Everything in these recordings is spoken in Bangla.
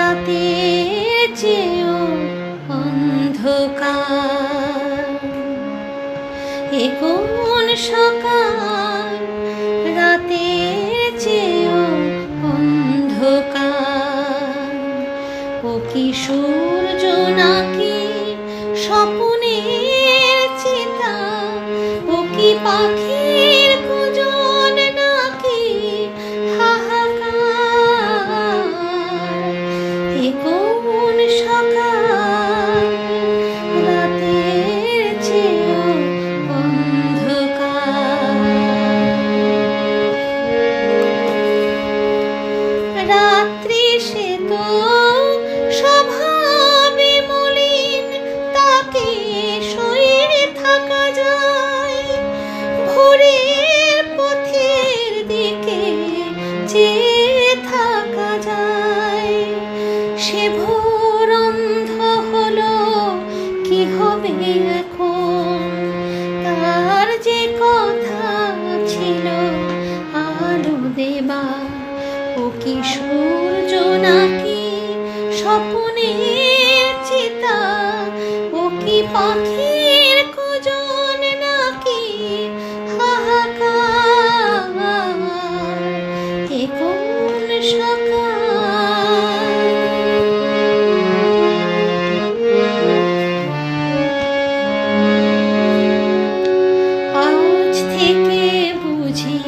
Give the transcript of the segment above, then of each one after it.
রাতের চেয়েও অন্ধকার, এ কোন সকাল রাতের চেয়েও অন্ধকার। ও কি সূর্য নাকি স্বপ্নের চিতা, ও কি পাখির কুজন নাকি হাহাকার। এ কোন সকাল রাতের চেয়েও অন্ধকার। রাত্রি সে তো স্বভাবে মলিন, তাকে সয়ে থাকা যায়। ভোরের পথের দিকে চেয়ে থাকা যায়। সে ভোর অন্ধ হলো, কি হবে এখন? তার যে কথা ছিল আলো দেবা, ও কি সূর্য নাকি স্বপ্নের চিতা, ও কি পাখির কুজন নাকি হাহাকার। এ কোন সকাল আজ থেকে বুঝি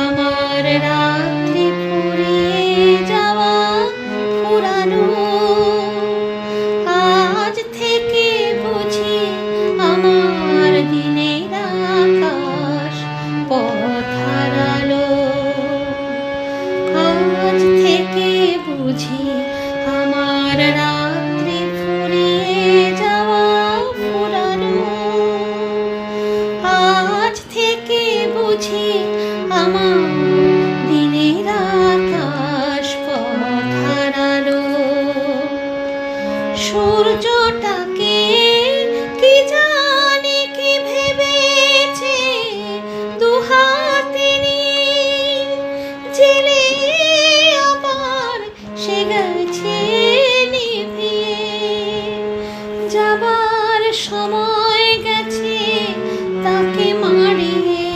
আমার রাত্রি ফুরিয়ে যাওয়া ফুরানো। আজ থেকে বুঝি আমার দিনের আকাশ পথ হারালো। আজ থেকে বুঝি আমার রাত্রি ফুরিয়ে যাওয়া ফুরানো। আজ থেকে বুঝি আমার দিনের আকাশ পথ হারালো। সূর্যটাকে কি জানি কি ভেবেছে দুহাতে নিয়ে, জেলে আবার সে গেছে নিভিয়ে। যাবার সময় গেছে তাকে মারিয়ে,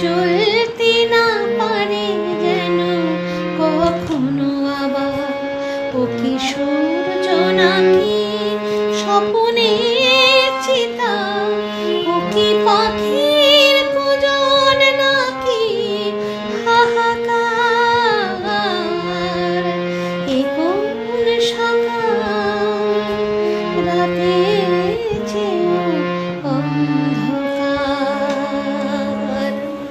জ্বলতে না পারে যেন কখনো আবার। ও কি সূর্য নাকি স্বপ্নের চিতা, ও কি পাখির কুজন নাকি হাহাকার। এ কোন সকাল রাতে